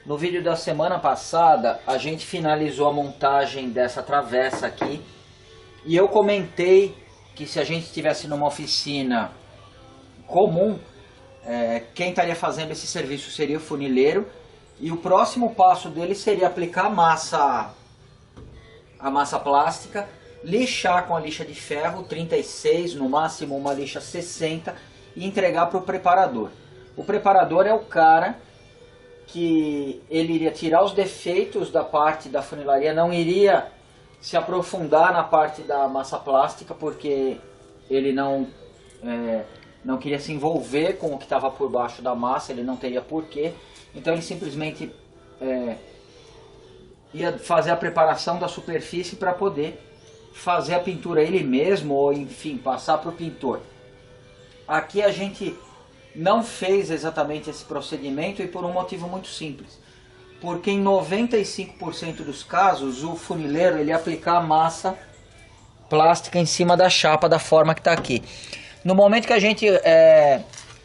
No vídeo da semana passada, a gente finalizou a montagem dessa travessa aqui. E eu comentei que se a gente estivesse numa oficina comum, quem estaria fazendo esse serviço seria o funileiro. E o próximo passo dele seria aplicar a massa plástica, lixar com a lixa de ferro 36, no máximo uma lixa 60, e entregar para o preparador. O preparador é o cara que ele iria tirar os defeitos da parte da funilaria, não iria se aprofundar na parte da massa plástica, porque ele não queria se envolver com o que estava por baixo da massa, ele não teria porquê. Então ele simplesmente ia fazer a preparação da superfície para poder fazer a pintura ele mesmo, ou enfim, passar para o pintor. Aqui a gente não fez exatamente esse procedimento, e por um motivo muito simples. Porque em 95% dos casos o funileiro ele aplicar a massa plástica em cima da chapa da forma que está aqui. No momento que a gente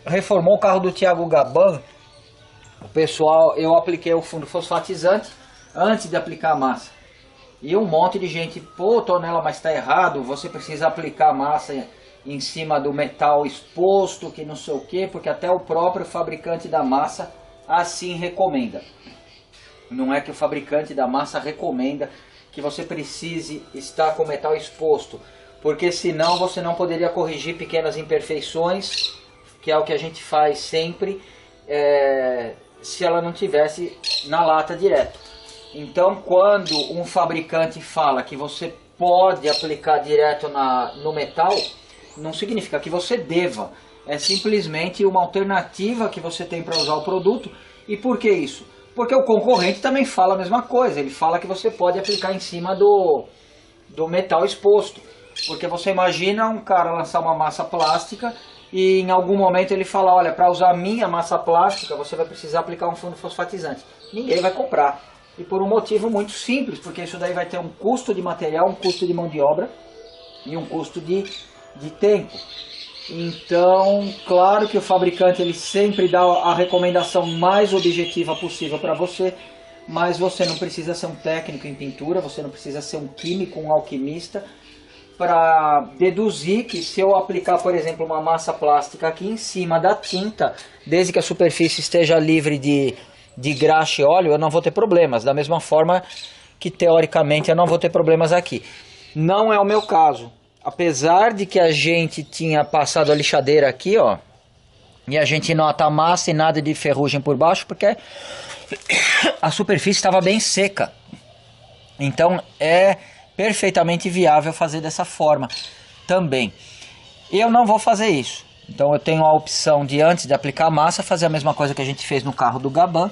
reformou o carro do Thiago Gaban, o pessoal, eu apliquei o fundo fosfatizante antes de aplicar a massa. E um monte de gente, pô, Tonela, mas está errado, você precisa aplicar a massa em cima do metal exposto, que não sei o que, porque até o próprio fabricante da massa assim recomenda. Não é que o fabricante da massa recomenda que você precise estar com o metal exposto, porque senão você não poderia corrigir pequenas imperfeições, que é o que a gente faz sempre, se ela não tivesse na lata direto. Então, quando um fabricante fala que você pode aplicar direto no metal, não significa que você deva. É simplesmente uma alternativa que você tem para usar o produto. E por que isso? Porque o concorrente também fala a mesma coisa. Ele fala que você pode aplicar em cima do metal exposto. Porque você imagina um cara lançar uma massa plástica e em algum momento ele fala, olha, para usar a minha massa plástica você vai precisar aplicar um fundo fosfatizante. Ninguém vai comprar. E por um motivo muito simples, porque isso daí vai ter um custo de material, um custo de mão de obra e um custo de tempo. Então, claro que o fabricante ele sempre dá a recomendação mais objetiva possível para você, mas você não precisa ser um técnico em pintura, você não precisa ser um químico, um alquimista, para deduzir que se eu aplicar, por exemplo, uma massa plástica aqui em cima da tinta, desde que a superfície esteja livre de graxa e óleo, eu não vou ter problemas, da mesma forma que teoricamente eu não vou ter problemas aqui. Não é o meu caso. Apesar de que a gente tinha passado a lixadeira aqui, ó, e a gente nota a massa e nada de ferrugem por baixo, porque a superfície estava bem seca. Então é perfeitamente viável fazer dessa forma também. Eu não vou fazer isso. Então eu tenho a opção de, antes de aplicar a massa, fazer a mesma coisa que a gente fez no carro do Gaban.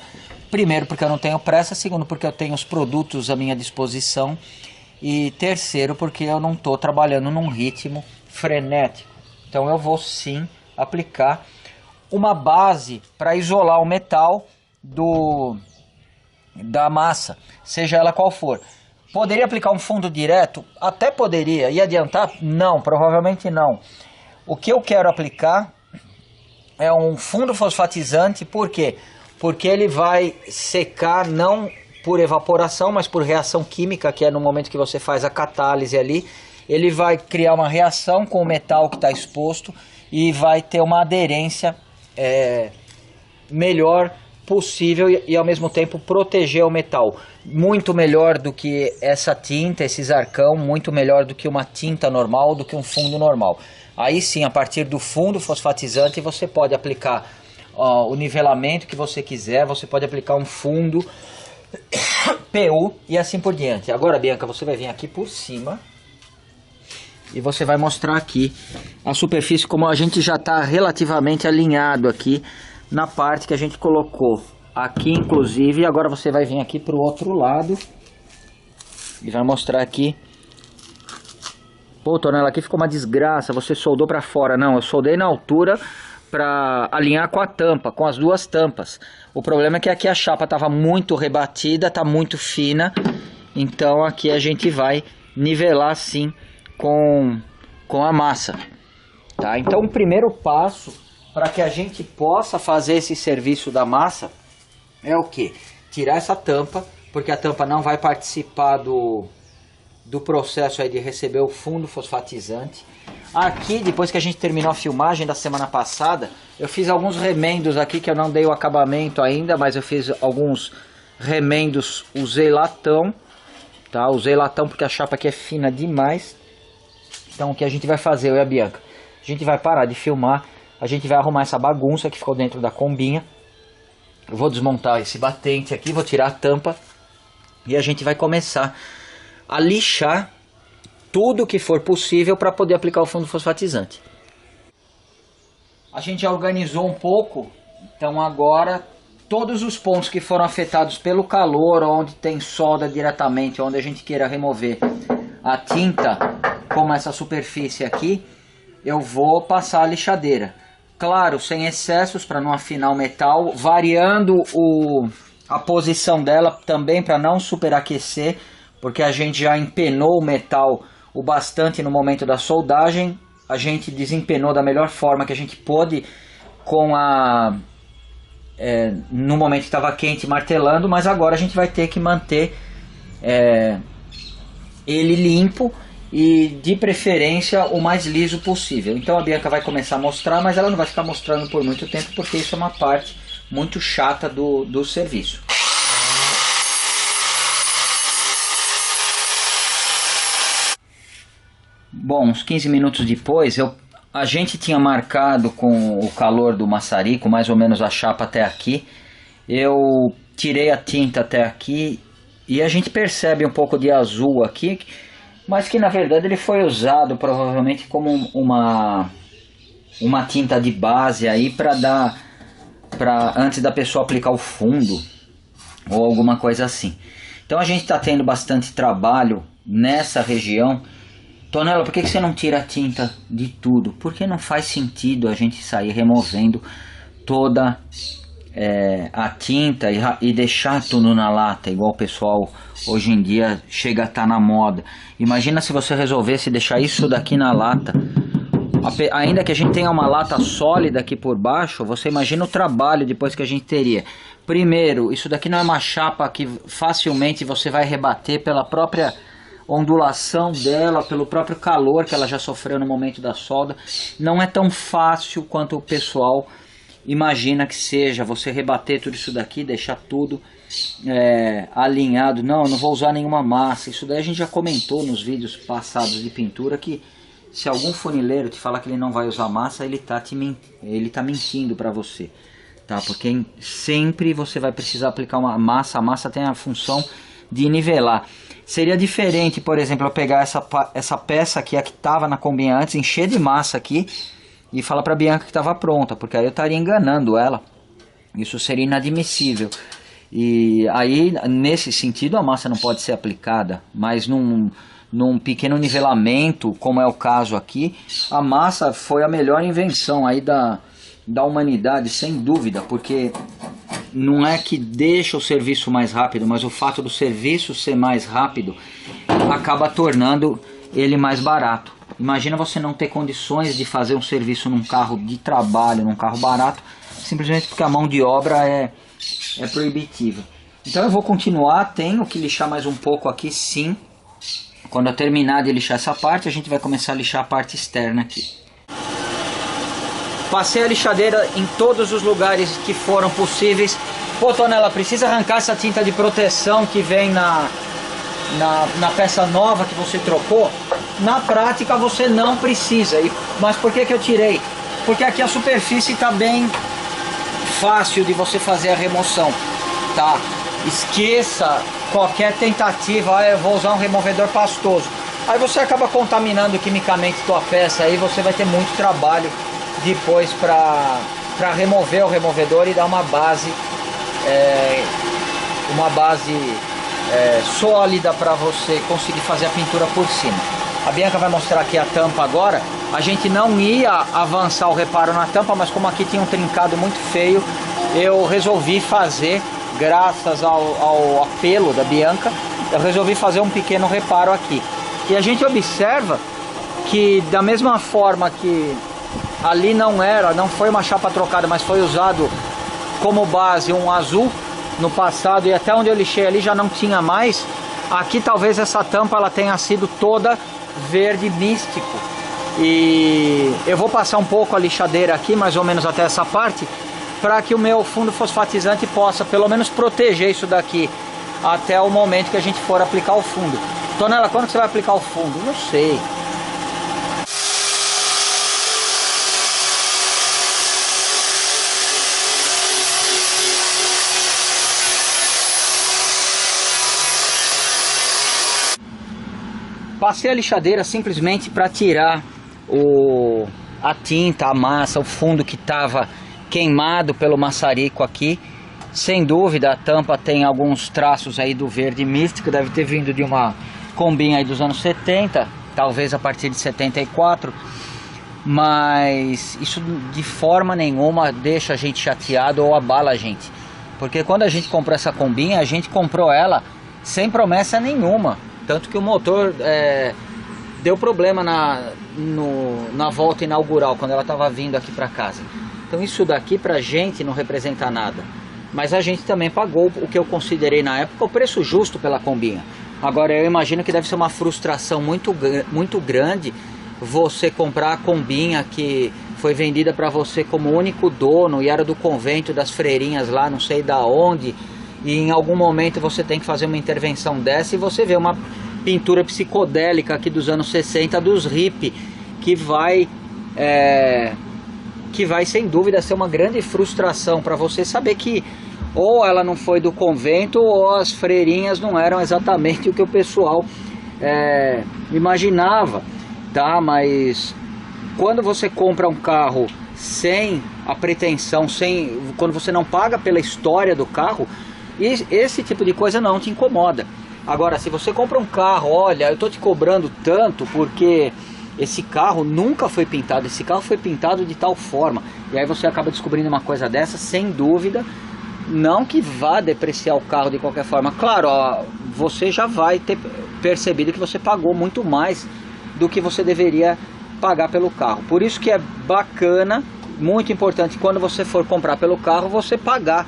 Primeiro, porque eu não tenho pressa. Segundo, porque eu tenho os produtos à minha disposição. E terceiro, porque eu não estou trabalhando num ritmo frenético. Então eu vou sim aplicar uma base para isolar o metal da massa, seja ela qual for. Poderia aplicar um fundo direto? Até poderia. E adiantar? Não, provavelmente não. O que eu quero aplicar é um fundo fosfatizante. Por quê? Porque ele vai secar não por evaporação, mas por reação química, que é no momento que você faz a catálise ali. Ele vai criar uma reação com o metal que está exposto e vai ter uma aderência melhor possível e ao mesmo tempo proteger o metal. Muito melhor do que essa tinta, esse zarcão, muito melhor do que uma tinta normal, do que um fundo normal. Aí sim, a partir do fundo fosfatizante, você pode aplicar o nivelamento que você quiser, você pode aplicar um fundo PU e assim por diante. Agora, Bianca, você vai vir aqui por cima e você vai mostrar aqui a superfície, como a gente já está relativamente alinhado aqui na parte que a gente colocou aqui, inclusive. Agora você vai vir aqui para o outro lado e vai mostrar aqui. Pô, Tonela, aqui ficou uma desgraça, você soldou para fora. Não, eu soldei na altura para alinhar com a tampa, com as duas tampas. O problema é que aqui a chapa estava muito rebatida, está muito fina. Então aqui a gente vai nivelar assim com a massa. Tá? Então o primeiro passo para que a gente possa fazer esse serviço da massa é o que? tirar essa tampa, porque a tampa não vai participar do processo aí de receber o fundo fosfatizante. Aqui, depois que a gente terminou a filmagem da semana passada, eu fiz alguns remendos aqui que eu não dei o acabamento ainda, mas eu fiz alguns remendos, usei latão, tá? Usei latão porque a chapa aqui é fina demais. Então o que a gente vai fazer, eu e a Bianca? A gente vai parar de filmar, a gente vai arrumar essa bagunça que ficou dentro da combinha. Eu vou desmontar esse batente aqui, vou tirar a tampa e a gente vai começar a lixar tudo que for possível para poder aplicar o fundo fosfatizante. A gente já organizou um pouco, então agora todos os pontos que foram afetados pelo calor, onde tem solda diretamente, onde a gente queira remover a tinta, como essa superfície aqui, eu vou passar a lixadeira. Claro, sem excessos para não afinar o metal, variando a posição dela também para não superaquecer, porque a gente já empenou o metal o bastante no momento da soldagem. A gente desempenou da melhor forma que a gente pôde no momento que estava quente martelando, mas agora a gente vai ter que manter ele limpo e de preferência o mais liso possível. Então a Bianca vai começar a mostrar, mas ela não vai ficar mostrando por muito tempo, porque isso é uma parte muito chata do serviço. Bom, uns 15 minutos depois, a gente tinha marcado com o calor do maçarico, mais ou menos a chapa até aqui. Eu tirei a tinta até aqui e a gente percebe um pouco de azul aqui, mas que na verdade ele foi usado provavelmente como uma tinta de base aí para antes da pessoa aplicar o fundo ou alguma coisa assim. Então a gente está tendo bastante trabalho nessa região. Tonela, por que você não tira a tinta de tudo? Porque não faz sentido a gente sair removendo toda a tinta e deixar tudo na lata, igual o pessoal hoje em dia chega a estar na moda. Imagina se você resolvesse deixar isso daqui na lata. Ainda que a gente tenha uma lata sólida aqui por baixo, você imagina o trabalho depois que a gente teria. Primeiro, isso daqui não é uma chapa que facilmente você vai rebater pela própria ondulação dela, pelo próprio calor que ela já sofreu no momento da solda. Não é tão fácil quanto o pessoal imagina que seja, você rebater tudo isso daqui, deixar tudo alinhado. Não, eu não vou usar nenhuma massa. Isso daí a gente já comentou nos vídeos passados de pintura, que se algum funileiro te falar que ele não vai usar massa, ele tá mentindo para você, tá? Porque sempre você vai precisar aplicar uma massa. A massa tem a função de nivelar. Seria diferente, por exemplo, eu pegar essa peça aqui, a que estava na combinha antes, encher de massa aqui e falar para a Bianca que estava pronta, porque aí eu estaria enganando ela. Isso seria inadmissível. E aí, nesse sentido, a massa não pode ser aplicada, mas num pequeno nivelamento, como é o caso aqui, a massa foi a melhor invenção aí da humanidade, sem dúvida, porque não é que deixa o serviço mais rápido, mas o fato do serviço ser mais rápido acaba tornando ele mais barato. Imagina você não ter condições de fazer um serviço num carro de trabalho, num carro barato, simplesmente porque a mão de obra é proibitiva. Então eu vou continuar, tenho que lixar mais um pouco aqui sim. Quando eu terminar de lixar essa parte, a gente vai começar a lixar a parte externa aqui. Passei a lixadeira em todos os lugares que foram possíveis. Pô, Tonela, precisa arrancar essa tinta de proteção que vem na peça nova que você trocou? Na prática você não precisa. Mas por que eu tirei? Porque aqui a superfície está bem fácil de você fazer a remoção, tá? Esqueça qualquer tentativa, eu vou usar um removedor pastoso. Aí você acaba contaminando quimicamente tua peça, aí você vai ter muito trabalho depois para remover o removedor e dar uma base sólida para você conseguir fazer a pintura por cima. A Bianca vai mostrar aqui a tampa agora. A gente não ia avançar o reparo na tampa, mas como aqui tinha um trincado muito feio, eu resolvi fazer, graças ao apelo da Bianca, eu resolvi fazer um pequeno reparo aqui. E a gente observa que da mesma forma que ali não foi uma chapa trocada, mas foi usado como base um azul, no passado, e até onde eu lixei ali já não tinha mais. Aqui talvez essa tampa ela tenha sido toda verde místico. E eu vou passar um pouco a lixadeira aqui, mais ou menos até essa parte, para que o meu fundo fosfatizante possa pelo menos proteger isso daqui até o momento que a gente for aplicar o fundo. Tonela, quando que você vai aplicar o fundo? Não sei. Passei a lixadeira simplesmente para tirar a tinta, a massa, o fundo que estava queimado pelo maçarico aqui. Sem dúvida a tampa tem alguns traços aí do verde místico, deve ter vindo de uma combinha aí dos anos 70, talvez a partir de 74, mas isso de forma nenhuma deixa a gente chateado ou abala a gente, porque quando a gente comprou essa combinha, a gente comprou ela sem promessa nenhuma. Tanto que o motor deu problema na volta inaugural, quando ela estava vindo aqui para casa. Então isso daqui pra gente não representa nada. Mas a gente também pagou o que eu considerei na época o preço justo pela combinha. Agora eu imagino que deve ser uma frustração muito grande você comprar a combinha que foi vendida para você como único dono e era do convento das freirinhas lá, não sei da onde. E em algum momento você tem que fazer uma intervenção dessa e você vê uma pintura psicodélica aqui dos anos 60 dos hippie, que vai sem dúvida ser uma grande frustração para você saber que ou ela não foi do convento ou as freirinhas não eram exatamente o que o pessoal imaginava, tá? Mas quando você compra um carro sem a pretensão, quando você não paga pela história do carro, e esse tipo de coisa não te incomoda. Agora, se você compra um carro, olha, eu tô te cobrando tanto porque esse carro nunca foi pintado, esse carro foi pintado de tal forma, e aí você acaba descobrindo uma coisa dessa, sem dúvida, não que vá depreciar o carro de qualquer forma. Claro, ó, você já vai ter percebido que você pagou muito mais do que você deveria pagar pelo carro. Por isso que é bacana, muito importante, quando você for comprar pelo carro, você pagar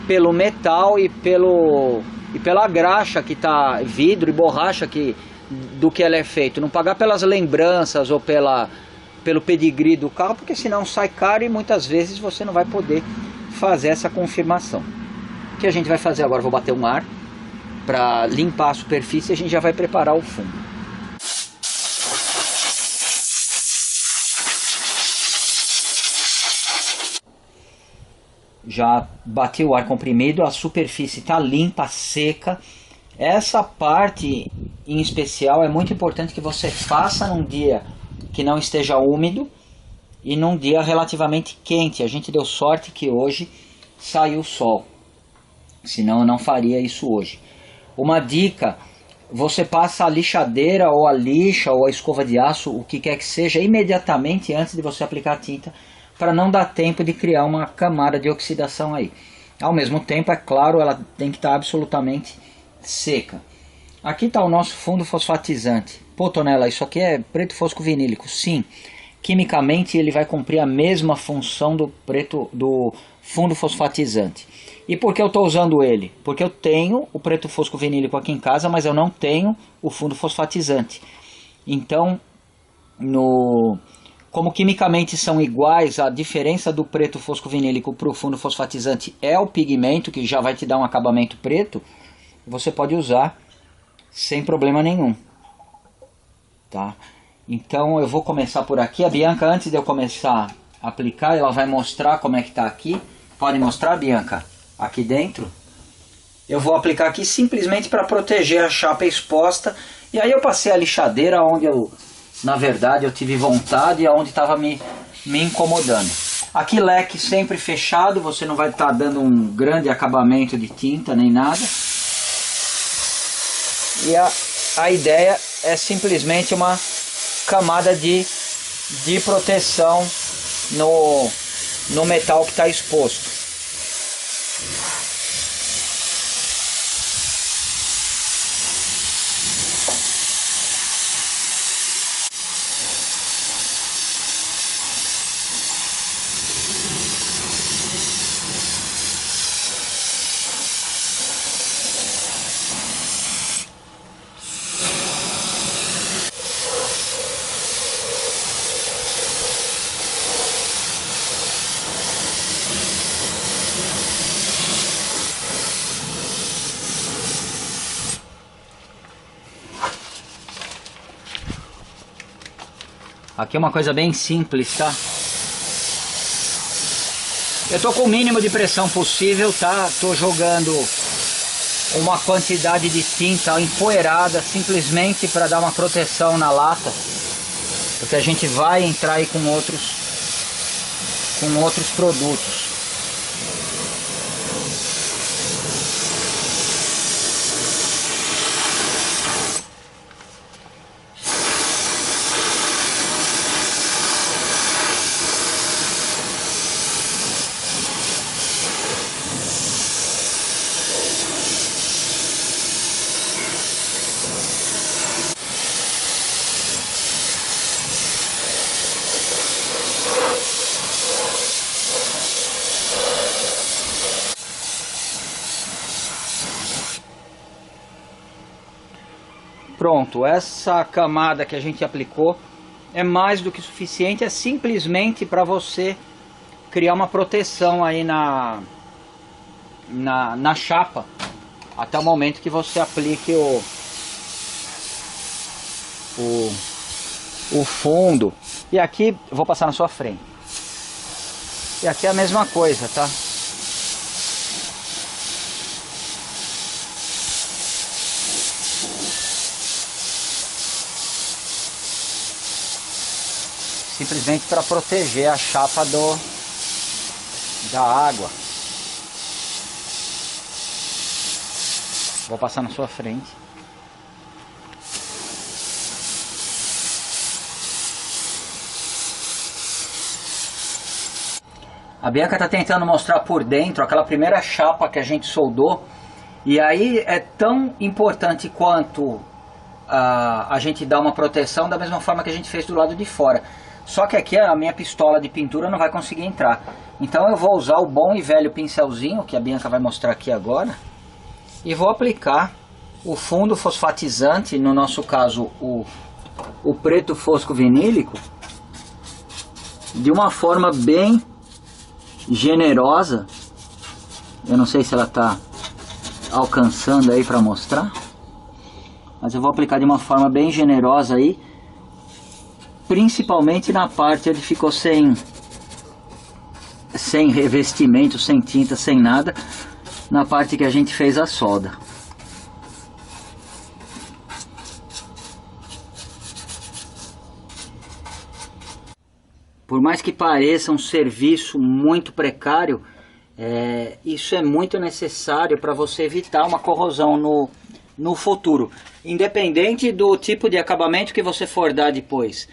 pelo metal e pela graxa que tá, vidro e borracha do que ela é feito, não pagar pelas lembranças ou pelo pedigree do carro, porque senão sai caro e muitas vezes você não vai poder fazer essa confirmação. O que a gente vai fazer agora? Vou bater um ar para limpar a superfície e a gente já vai preparar o fundo. Já bati o ar comprimido, a superfície está limpa, seca. Essa parte em especial é muito importante que você faça num dia que não esteja úmido e num dia relativamente quente. A gente deu sorte que hoje saiu o sol, senão eu não faria isso hoje. Uma dica: você passa a lixadeira ou a lixa ou a escova de aço, o que quer que seja, imediatamente antes de você aplicar a tinta, para não dar tempo de criar uma camada de oxidação aí. Ao mesmo tempo, é claro, ela tem que estar absolutamente seca. Aqui está o nosso fundo fosfatizante. Pô, Tonela, isso aqui é preto fosco vinílico. Sim, quimicamente ele vai cumprir a mesma função do fundo fosfatizante. E por que eu estou usando ele? Porque eu tenho o preto fosco vinílico aqui em casa, mas eu não tenho o fundo fosfatizante. Então, como quimicamente são iguais, a diferença do preto fosco vinílico para o fundo fosfatizante é o pigmento, que já vai te dar um acabamento preto. Você pode usar sem problema nenhum, tá? Então eu vou começar por aqui. A Bianca, antes de eu começar a aplicar, ela vai mostrar como é que tá aqui. Pode mostrar, Bianca? Aqui dentro. Eu vou aplicar aqui simplesmente para proteger a chapa exposta. E aí eu passei a lixadeira onde na verdade eu tive vontade e onde estava me incomodando. Aqui leque sempre fechado, você não vai estar dando um grande acabamento de tinta nem nada. E a ideia é simplesmente uma camada de proteção no metal que está exposto. Aqui é uma coisa bem simples, tá? Eu tô com o mínimo de pressão possível, tá? Tô jogando uma quantidade de tinta empoeirada simplesmente para dar uma proteção na lata, porque a gente vai entrar aí com outros produtos. Pronto, essa camada que a gente aplicou é mais do que suficiente, é simplesmente para você criar uma proteção aí na chapa, até o momento que você aplique o fundo. E aqui, eu vou passar na sua frente. E aqui é a mesma coisa, tá? Simplesmente para proteger a chapa da água. Vou passar na sua frente. A Bianca está tentando mostrar por dentro aquela primeira chapa que a gente soldou. E aí é tão importante quanto a gente dar uma proteção, da mesma forma que a gente fez do lado de fora. Só que aqui a minha pistola de pintura não vai conseguir entrar. Então eu vou usar o bom e velho pincelzinho, que a Bianca vai mostrar aqui agora. E vou aplicar o fundo fosfatizante, no nosso caso o preto fosco vinílico, de uma forma bem generosa. Eu não sei se ela está alcançando aí para mostrar, mas eu vou aplicar de uma forma bem generosa aí, principalmente na parte onde ficou sem revestimento, sem tinta, sem nada, na parte que a gente fez a solda. Por mais que pareça um serviço muito precário, isso é muito necessário para você evitar uma corrosão no futuro, independente do tipo de acabamento que você for dar depois.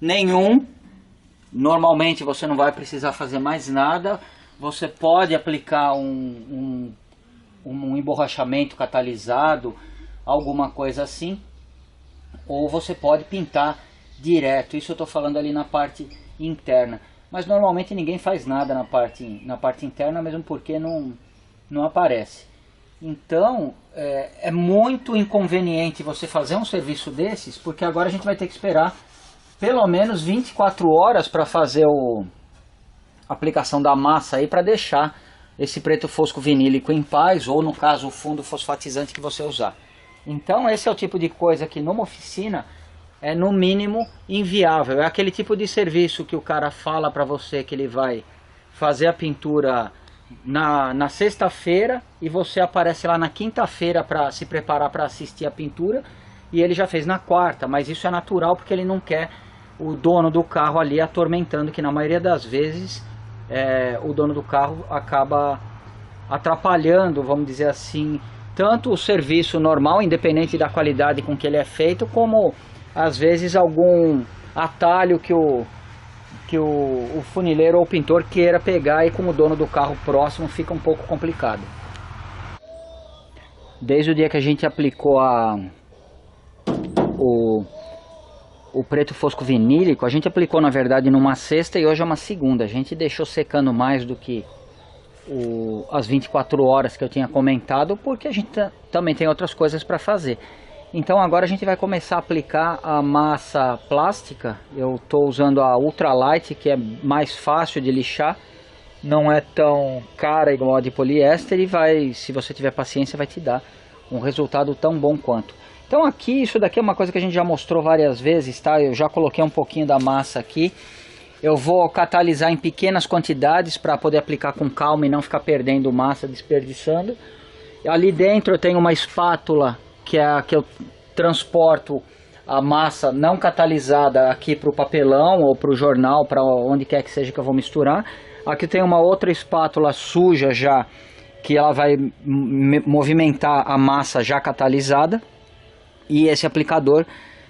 Nenhum, normalmente você não vai precisar fazer mais nada. Você pode aplicar um emborrachamento catalisado, alguma coisa assim, ou você pode pintar direto. Isso eu estou falando ali na parte interna, mas normalmente ninguém faz nada na parte interna, mesmo porque não aparece. Então é muito inconveniente você fazer um serviço desses, porque agora a gente vai ter que esperar pelo menos 24 horas para fazer a aplicação da massa aí, para deixar esse preto fosco vinílico em paz, ou no caso o fundo fosfatizante que você usar. Então esse é o tipo de coisa que numa oficina é no mínimo inviável. É aquele tipo de serviço que o cara fala para você que ele vai fazer a pintura na sexta-feira e você aparece lá na quinta-feira para se preparar para assistir a pintura, e ele já fez na quarta, mas isso é natural porque ele não quer o dono do carro ali atormentando, que na maioria das vezes o dono do carro acaba atrapalhando, vamos dizer assim, tanto o serviço normal, independente da qualidade com que ele é feito, como às vezes algum atalho que o funileiro ou o pintor queira pegar, e com o dono do carro próximo fica um pouco complicado. Desde o dia que a gente aplicou o preto fosco vinílico, a gente aplicou na verdade numa sexta e hoje é uma segunda. A gente deixou secando mais do que as 24 horas que eu tinha comentado, porque a gente também tem outras coisas para fazer. Então agora a gente vai começar a aplicar a massa plástica. Eu estou usando a Ultralight, que é mais fácil de lixar, não é tão cara igual a de poliéster, e vai, se você tiver paciência, vai te dar um resultado tão bom quanto. Então aqui, isso daqui é uma coisa que a gente já mostrou várias vezes, tá? Eu já coloquei um pouquinho da massa aqui. Eu vou catalisar em pequenas quantidades para poder aplicar com calma e não ficar perdendo massa, desperdiçando. Ali dentro eu tenho uma espátula que é a que eu transporto a massa não catalisada aqui para o papelão ou para o jornal, para onde quer que seja que eu vou misturar. Aqui tem uma outra espátula suja já, que ela vai movimentar a massa já catalisada. E esse aplicador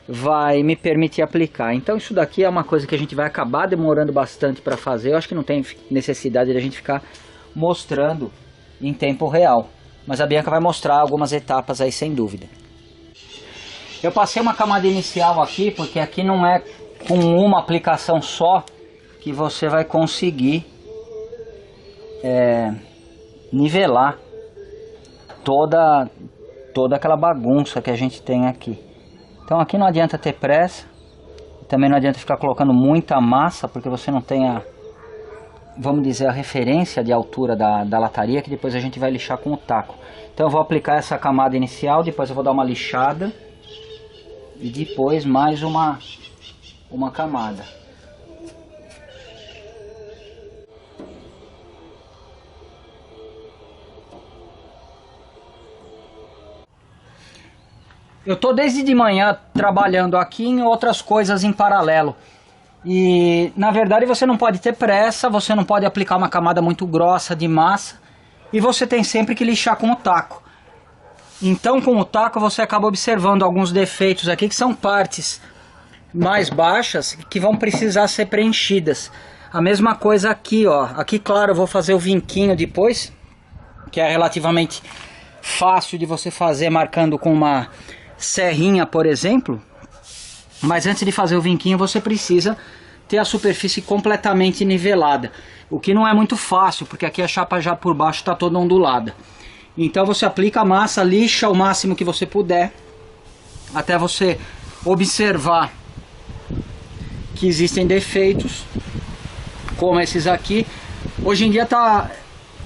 vai me permitir aplicar. Então isso daqui é uma coisa que a gente vai acabar demorando bastante para fazer. Eu acho que não tem necessidade de a gente ficar mostrando em tempo real. Mas a Bianca vai mostrar algumas etapas aí sem dúvida. Eu passei uma camada inicial aqui, porque aqui não é com uma aplicação só que você vai conseguir nivelar toda aquela bagunça que a gente tem aqui. Então aqui não adianta ter pressa, também não adianta ficar colocando muita massa, porque você não tem vamos dizer, a referência de altura da lataria, que depois a gente vai lixar com o taco. Então eu vou aplicar essa camada inicial, depois eu vou dar uma lixada e depois mais uma camada. Eu tô desde de manhã trabalhando aqui em outras coisas em paralelo. E na verdade você não pode ter pressa, você não pode aplicar uma camada muito grossa de massa. E você tem sempre que lixar com o taco. Então com o taco você acaba observando alguns defeitos aqui, que são partes mais baixas que vão precisar ser preenchidas. A mesma coisa aqui, ó. Aqui, claro, eu vou fazer o vinquinho depois, que é relativamente fácil de você fazer marcando com uma serrinha, por exemplo. Mas antes de fazer o vinquinho você precisa ter a superfície completamente nivelada, o que não é muito fácil, porque aqui a chapa já por baixo está toda ondulada. Então você aplica a massa, lixa o máximo que você puder, até você observar que existem defeitos como esses aqui. Hoje em dia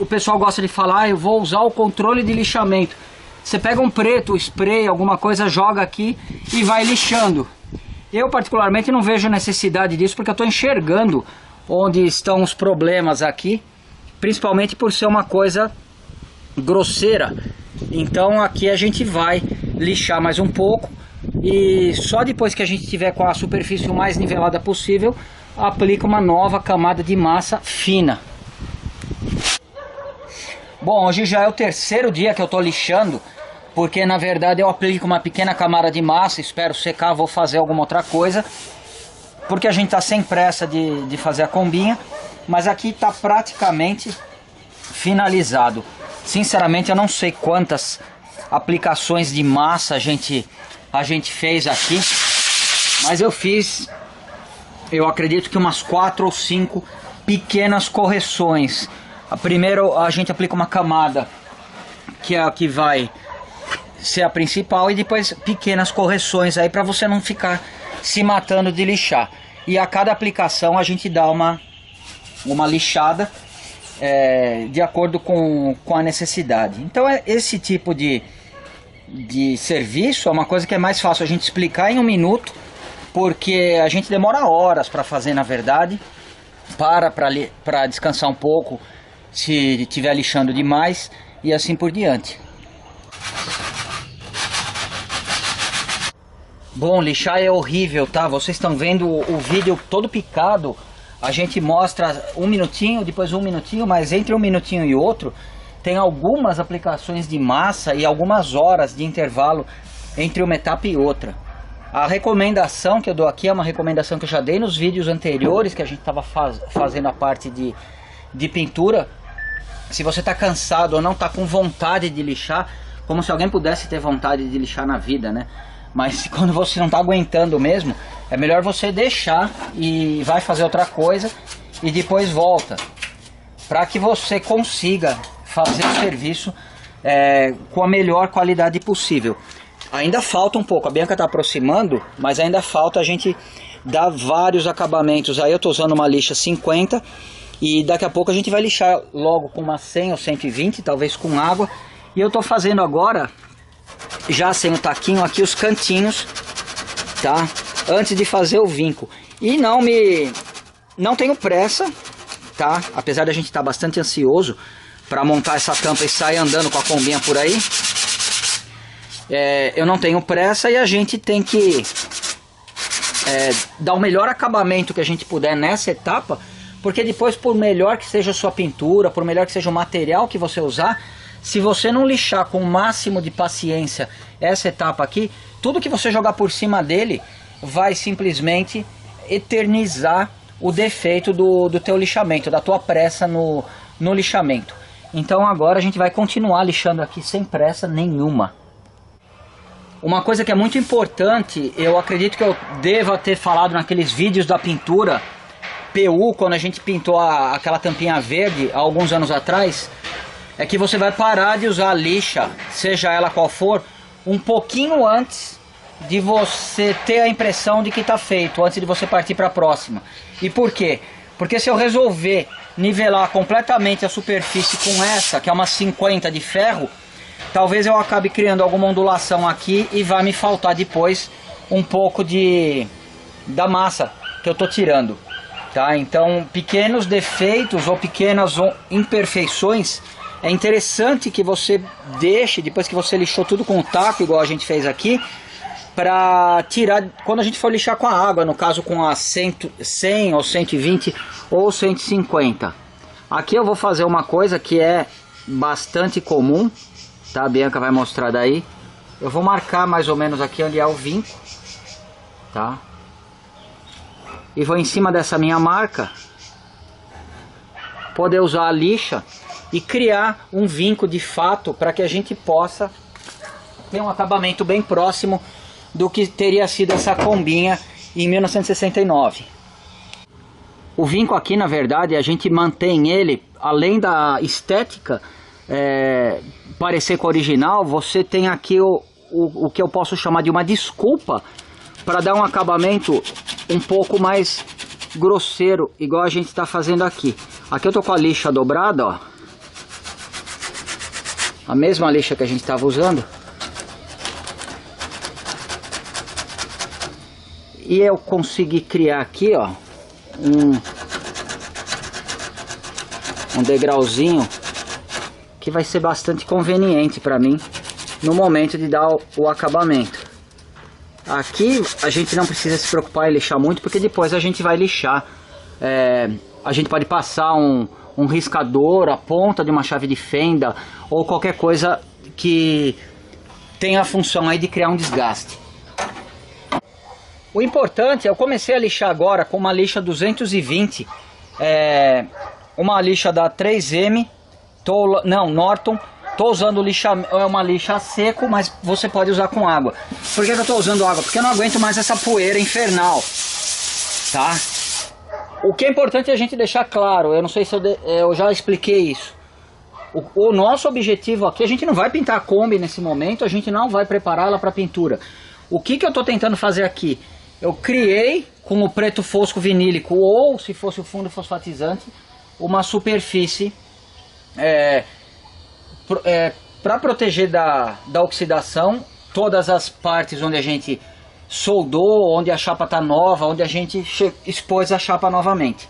o pessoal gosta de falar, eu vou usar o controle de lixamento. Você pega um preto, spray, alguma coisa, joga aqui e vai lixando. Eu particularmente não vejo necessidade disso, porque eu estou enxergando onde estão os problemas aqui, principalmente por ser uma coisa grosseira. Então aqui a gente vai lixar mais um pouco e só depois que a gente tiver com a superfície o mais nivelada possível, aplica uma nova camada de massa fina. Bom, hoje já é o terceiro dia que eu estou lixando, porque na verdade eu aplico uma pequena camada de massa, espero secar, vou fazer alguma outra coisa, porque a gente está sem pressa de fazer a combinha, mas aqui está praticamente finalizado. Sinceramente eu não sei quantas aplicações de massa a gente fez aqui, mas eu acredito que umas 4 ou 5 pequenas correções. Primeiro a gente aplica uma camada que é a que vai ser a principal, e depois pequenas correções aí para você não ficar se matando de lixar. E a cada aplicação a gente dá uma lixada de acordo com a necessidade. Então esse tipo de serviço é uma coisa que é mais fácil a gente explicar em 1 minuto, porque a gente demora horas para fazer, na verdade. Para descansar um pouco se estiver lixando demais e assim por diante. Bom, lixar é horrível, tá? Vocês estão vendo o vídeo todo picado. A gente mostra 1 minutinho, depois 1 minutinho, mas entre 1 minutinho e outro tem algumas aplicações de massa e algumas horas de intervalo entre uma etapa e outra. A recomendação que eu dou aqui é uma recomendação que eu já dei nos vídeos anteriores, que a gente estava fazendo a parte de pintura. Se você está cansado ou não está com vontade de lixar, como se alguém pudesse ter vontade de lixar na vida, né? Mas quando você não está aguentando mesmo, é melhor você deixar e vai fazer outra coisa e depois volta, para que você consiga fazer o serviço com a melhor qualidade possível. Ainda falta um pouco, a Bianca está aproximando, mas ainda falta a gente dar vários acabamentos. Aí eu estou usando uma lixa 50 e daqui a pouco a gente vai lixar logo com uma 100 ou 120, talvez com água. E eu estou fazendo agora já sem o taquinho aqui os cantinhos, tá? Antes de fazer o vinco. E não tenho pressa, tá? Apesar da gente estar bastante ansioso para montar essa tampa e sair andando com a combinha por aí. Eu não tenho pressa e a gente tem que dar o melhor acabamento que a gente puder nessa etapa, porque depois, por melhor que seja a sua pintura, por melhor que seja o material que você usar, se você não lixar com o máximo de paciência essa etapa aqui, tudo que você jogar por cima dele vai simplesmente eternizar o defeito do teu lixamento, da tua pressa no lixamento. Então agora a gente vai continuar lixando aqui sem pressa nenhuma. Uma coisa que é muito importante, eu acredito que eu deva ter falado naqueles vídeos da pintura PU, quando a gente pintou aquela tampinha verde há alguns anos atrás, é que você vai parar de usar a lixa, seja ela qual for, um pouquinho antes de você ter a impressão de que está feito, antes de você partir para a próxima. E por quê? Porque se eu resolver nivelar completamente a superfície com essa, que é uma 50 de ferro, talvez eu acabe criando alguma ondulação aqui e vai me faltar depois um pouco da massa que eu estou tirando. Tá? Então, pequenos defeitos ou pequenas imperfeições, é interessante que você deixe, depois que você lixou tudo com o taco, igual a gente fez aqui, para tirar, quando a gente for lixar com a água, no caso com a 100 ou 120 ou 150. Aqui eu vou fazer uma coisa que é bastante comum, tá? A Bianca vai mostrar daí. Eu vou marcar mais ou menos aqui onde é o vinco, tá? E vou em cima dessa minha marca poder usar a lixa e criar um vinco de fato para que a gente possa ter um acabamento bem próximo do que teria sido essa combinha em 1969. O vinco aqui, na verdade, a gente mantém ele, além da estética parecer com o original, você tem aqui o que eu posso chamar de uma desculpa para dar um acabamento um pouco mais grosseiro, igual a gente está fazendo aqui. Aqui eu tô com a lixa dobrada, ó, a mesma lixa que a gente estava usando, e eu consegui criar aqui, ó, um degrauzinho que vai ser bastante conveniente para mim no momento de dar o acabamento. Aqui a gente não precisa se preocupar em lixar muito, porque depois a gente vai lixar. A gente pode passar um riscador, a ponta de uma chave de fenda ou qualquer coisa que tenha a função aí de criar um desgaste. O importante, eu comecei a lixar agora com uma lixa 220, uma lixa da 3M, Norton. Estou usando uma lixa a seco, mas você pode usar com água. Por que eu estou usando água? Porque eu não aguento mais essa poeira infernal, tá? O que é importante é a gente deixar claro, eu não sei se eu já expliquei isso. O nosso objetivo aqui, a gente não vai pintar a Kombi nesse momento, a gente não vai preparar ela para pintura. O que eu estou tentando fazer aqui? Eu criei com o preto fosco vinílico, ou se fosse o fundo fosfatizante, uma superfície para proteger da oxidação todas as partes onde a gente soldou, onde a chapa está nova, onde a gente expôs a chapa novamente,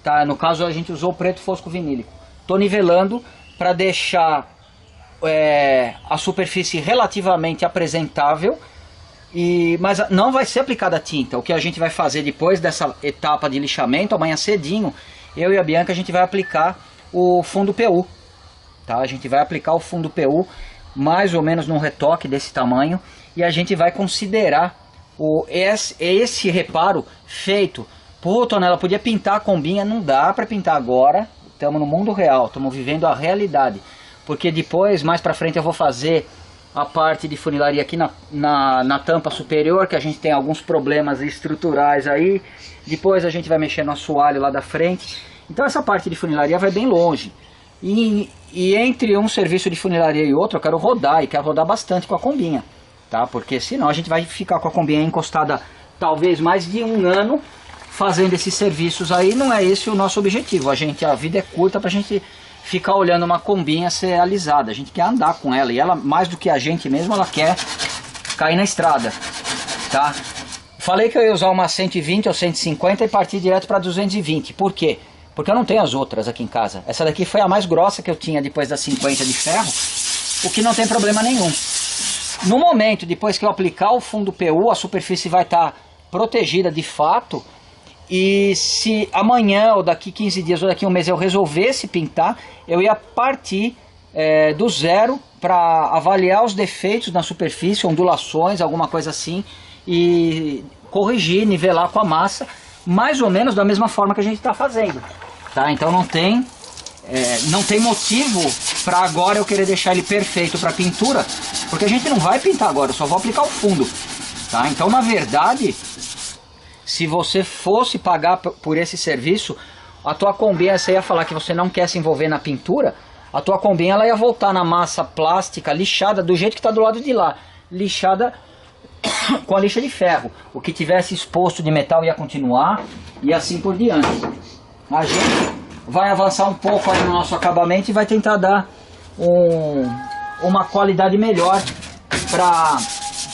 tá? No caso a gente usou o preto fosco vinílico. Estou nivelando para deixar a superfície relativamente apresentável, mas não vai ser aplicada a tinta. O que a gente vai fazer depois dessa etapa de lixamento, amanhã cedinho, eu e a Bianca, a gente vai aplicar o fundo PU. Tá? A gente vai aplicar o fundo PU mais ou menos num retoque desse tamanho, e a gente vai considerar esse reparo feito. Pô, Tonela, podia pintar a combinha. Não dá para pintar agora, estamos no mundo real, estamos vivendo a realidade, porque depois, mais para frente, eu vou fazer a parte de funilaria aqui na tampa superior, que a gente tem alguns problemas estruturais aí. Depois a gente vai mexer no assoalho lá da frente, então essa parte de funilaria vai bem longe. E entre um serviço de funilaria e outro, eu quero rodar, e quero rodar bastante com a combinha, tá? Porque senão a gente vai ficar com a combinha encostada talvez mais de um ano fazendo esses serviços aí. Não é esse o nosso objetivo. A vida é curta pra gente ficar olhando uma combinha ser alisada. A gente quer andar com ela, e ela, mais do que a gente mesmo, ela quer cair na estrada, tá? Falei que eu ia usar uma 120 ou 150 e partir direto para 220. Por quê? Porque eu não tenho as outras aqui em casa. Essa daqui foi a mais grossa que eu tinha depois das 50 de ferro, o que não tem problema nenhum. No momento, depois que eu aplicar o fundo PU, a superfície vai estar protegida de fato. E se amanhã, ou daqui 15 dias, ou daqui um mês eu resolvesse pintar, eu ia partir do zero para avaliar os defeitos na superfície, ondulações, alguma coisa assim, e corrigir, nivelar com a massa, mais ou menos da mesma forma que a gente está fazendo, tá? Então não tem motivo para agora eu querer deixar ele perfeito para pintura, porque a gente não vai pintar agora, eu só vou aplicar o fundo, tá? Então, na verdade, se você fosse pagar por esse serviço, a tua combinha, você ia falar que você não quer se envolver na pintura, a tua combinha ela ia voltar na massa plástica lixada do jeito que está do lado de lá, lixada com a lixa de ferro. O que tivesse exposto de metal ia continuar, e assim por diante. A gente vai avançar um pouco aí no nosso acabamento e vai tentar dar uma qualidade melhor para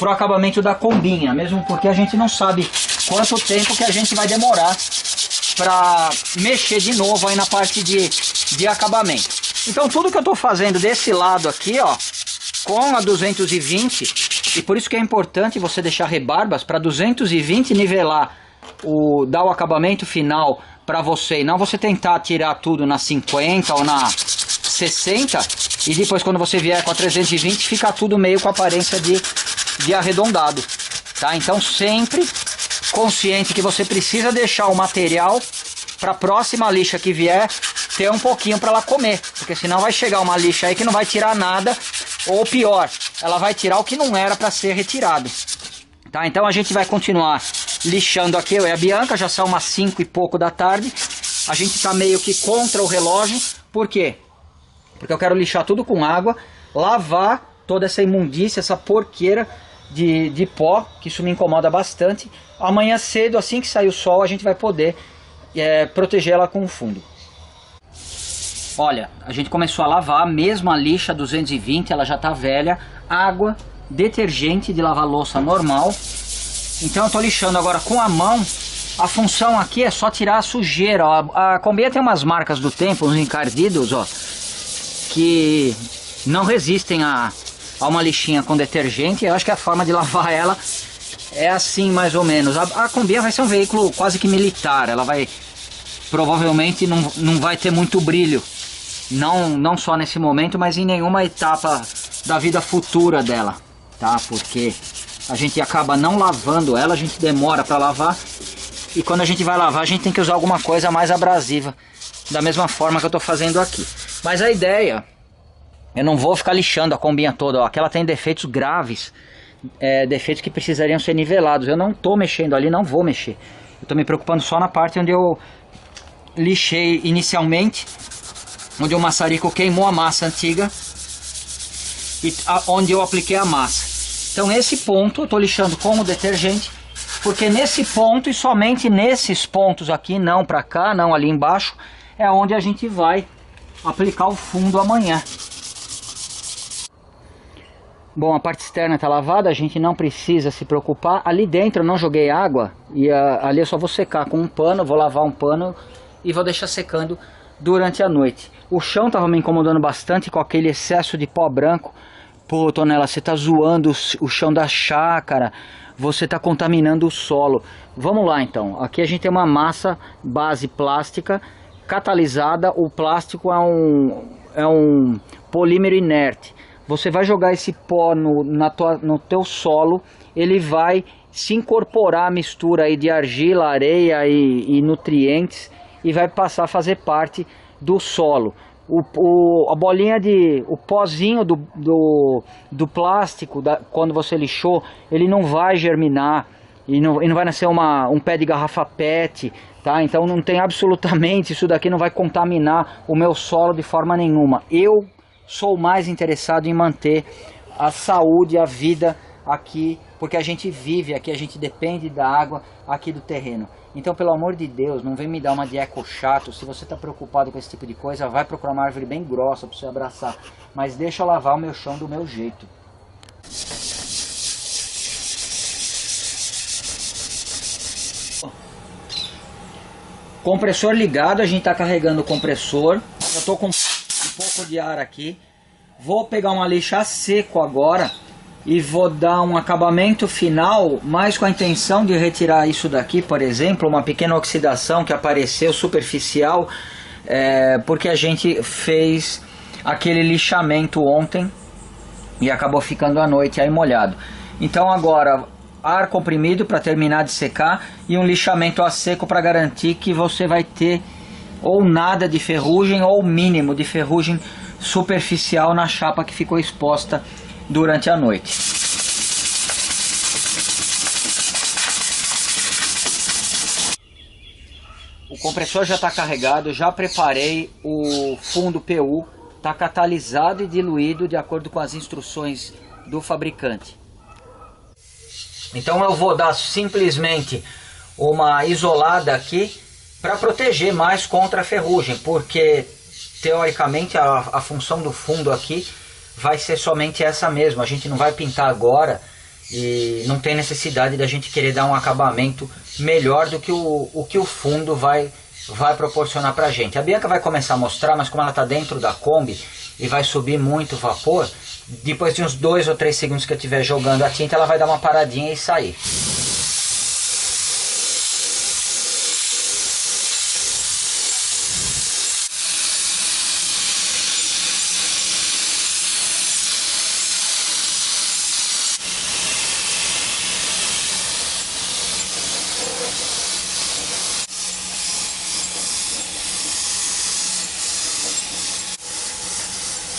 o acabamento da combinha, mesmo porque a gente não sabe quanto tempo que a gente vai demorar para mexer de novo aí na parte de acabamento. Então tudo que eu estou fazendo desse lado aqui, ó, com a 220, e por isso que é importante você deixar rebarbas para 220 nivelar, dar o acabamento final para você, e não você tentar tirar tudo na 50 ou na 60, e depois quando você vier com a 320 fica tudo meio com aparência de arredondado, tá? Então sempre consciente que você precisa deixar o material para a próxima lixa que vier ter um pouquinho para ela comer, porque senão vai chegar uma lixa aí que não vai tirar nada, ou pior, ela vai tirar o que não era para ser retirado, tá? Então a gente vai continuar lixando aqui, eu e a Bianca, já são umas 5 e pouco da tarde, a gente está meio que contra o relógio. Por quê? Porque eu quero lixar tudo com água, lavar toda essa imundícia, essa porqueira de pó, que isso me incomoda bastante. Amanhã cedo, assim que sair o sol, a gente vai poder proteger ela com o fundo. Olha, a gente começou a lavar, mesmo a lixa 220, ela já está velha, água, detergente de lavar louça normal. Então eu estou lixando agora com a mão. A função aqui é só tirar a sujeira, ó. A combinha tem umas marcas do tempo, uns encardidos, ó, que não resistem a uma lixinha com detergente. Eu acho que a forma de lavar ela é assim, mais ou menos. A combinha vai ser um veículo quase que militar, ela vai, provavelmente não vai ter muito brilho, não só nesse momento, mas em nenhuma etapa da vida futura dela, tá? Porque a gente acaba não lavando ela, a gente demora para lavar, e quando a gente vai lavar a gente tem que usar alguma coisa mais abrasiva, da mesma forma que eu estou fazendo aqui. Mas a ideia, eu não vou ficar lixando a combinha toda, ó, aqui ela tem defeitos graves, defeitos que precisariam ser nivelados. Eu não estou mexendo ali, não vou mexer, eu estou me preocupando só na parte onde eu lixei inicialmente, onde o maçarico queimou a massa antiga e onde eu apliquei a massa. Então esse ponto eu estou lixando com o detergente, porque nesse ponto e somente nesses pontos aqui, não para cá, não ali embaixo, é onde a gente vai aplicar o fundo amanhã. Bom, a parte externa está lavada, a gente não precisa se preocupar. Ali dentro eu não joguei água, e ali eu só vou secar com um pano, vou lavar um pano e vou deixar secando durante a noite. O chão estava me incomodando bastante com aquele excesso de pó branco. Pô, Tonela, você tá zoando o chão da chácara, você tá contaminando o solo. Vamos lá então, aqui a gente tem uma massa base plástica catalisada. O plástico é um polímero inerte. Você vai jogar esse pó no teu solo, ele vai se incorporar à mistura aí de argila, areia e nutrientes, e vai passar a fazer parte do solo. A bolinha o pozinho do plástico, quando você lixou, ele não vai germinar e não vai nascer um pé de garrafa PET, tá? Então não tem absolutamente, isso daqui não vai contaminar o meu solo de forma nenhuma. Eu sou mais interessado em manter a saúde, a vida aqui, porque a gente vive aqui, a gente depende da água aqui do terreno. Então, pelo amor de Deus, não vem me dar uma de eco chato. Se você está preocupado com esse tipo de coisa, vai procurar uma árvore bem grossa para você abraçar. Mas deixa eu lavar o meu chão do meu jeito. Compressor ligado, a gente está carregando o compressor. Já estou com um pouco de ar aqui. Vou pegar uma lixa a seco agora e vou dar um acabamento final, mais com a intenção de retirar isso daqui, por exemplo, uma pequena oxidação que apareceu superficial, porque a gente fez aquele lixamento ontem e acabou ficando à noite aí molhado. Então agora ar comprimido para terminar de secar e um lixamento a seco para garantir que você vai ter ou nada de ferrugem ou mínimo de ferrugem superficial na chapa que ficou exposta durante a noite. O compressor já está carregado, já preparei o fundo PU, está catalisado e diluído de acordo com as instruções do fabricante. Então eu vou dar simplesmente uma isolada aqui para proteger mais contra a ferrugem, porque teoricamente a função do fundo aqui vai ser somente essa mesmo. A gente não vai pintar agora e não tem necessidade da gente querer dar um acabamento melhor do que o que o fundo vai proporcionar pra gente. A Bianca vai começar a mostrar, mas como ela está dentro da Kombi e vai subir muito vapor, depois de uns 2 ou 3 segundos que eu estiver jogando a tinta, ela vai dar uma paradinha e sair.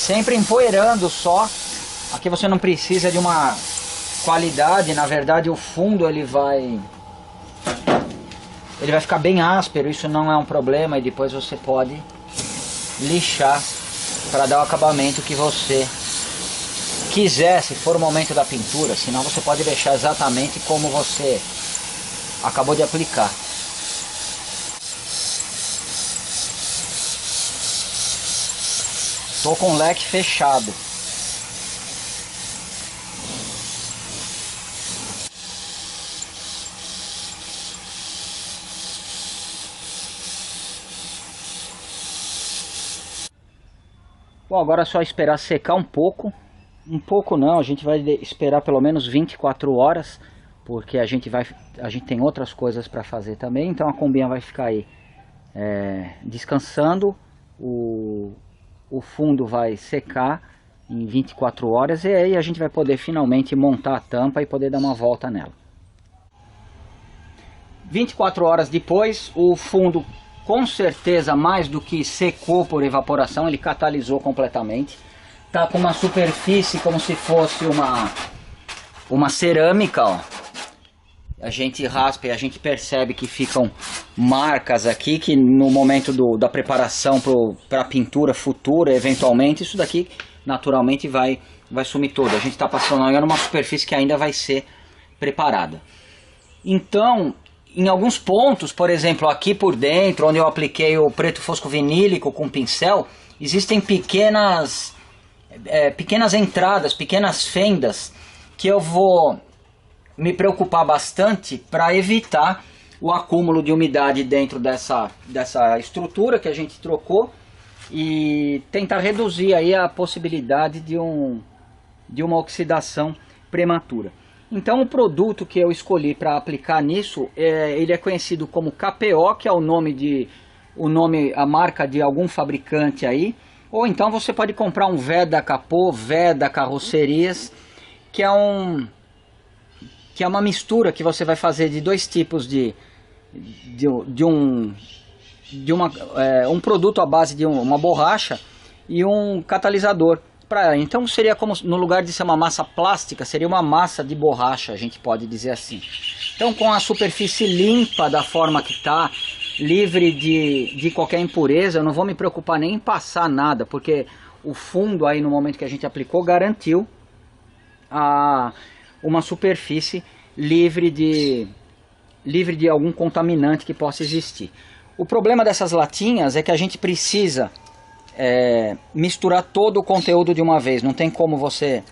Sempre empoeirando só. Aqui você não precisa de uma qualidade. Na verdade o fundo ele vai ficar bem áspero. Isso não é um problema. E depois você pode lixar para dar o acabamento que você quiser, se for o momento da pintura. Senão você pode deixar exatamente como você acabou de aplicar. Estou com o leque fechado. Bom, agora é só esperar secar um pouco. Um pouco não, a gente vai esperar pelo menos 24 horas, porque a gente tem outras coisas para fazer também. Então a combinha vai ficar aí descansando. O fundo vai secar em 24 horas e aí a gente vai poder finalmente montar a tampa e poder dar uma volta nela. 24 horas depois, o fundo com certeza mais do que secou por evaporação, ele catalisou completamente. Tá com uma superfície como se fosse uma cerâmica, ó. A gente raspa e a gente percebe que ficam marcas aqui, que no momento da preparação para a pintura futura, eventualmente, isso daqui naturalmente vai sumir todo. A gente está passando agora numa superfície que ainda vai ser preparada. Então, em alguns pontos, por exemplo, aqui por dentro, onde eu apliquei o preto fosco vinílico com pincel, existem pequenas entradas, pequenas fendas, que eu vou me preocupar bastante para evitar o acúmulo de umidade dentro dessa estrutura que a gente trocou e tentar reduzir aí a possibilidade de uma oxidação prematura. Então o produto que eu escolhi para aplicar nisso, ele é conhecido como KPO, que é a marca de algum fabricante aí, ou então você pode comprar um Veda Capô, Veda Carrocerias, que é uma mistura que você vai fazer de dois tipos um produto à base de uma borracha e um catalisador. Então seria como, no lugar de ser uma massa plástica, seria uma massa de borracha, a gente pode dizer assim. Então com a superfície limpa da forma que está, livre de qualquer impureza, eu não vou me preocupar nem em passar nada, porque o fundo aí no momento que a gente aplicou garantiu uma superfície livre livre de algum contaminante que possa existir. O problema dessas latinhas é que a gente precisa misturar todo o conteúdo de uma vez. Não tem como você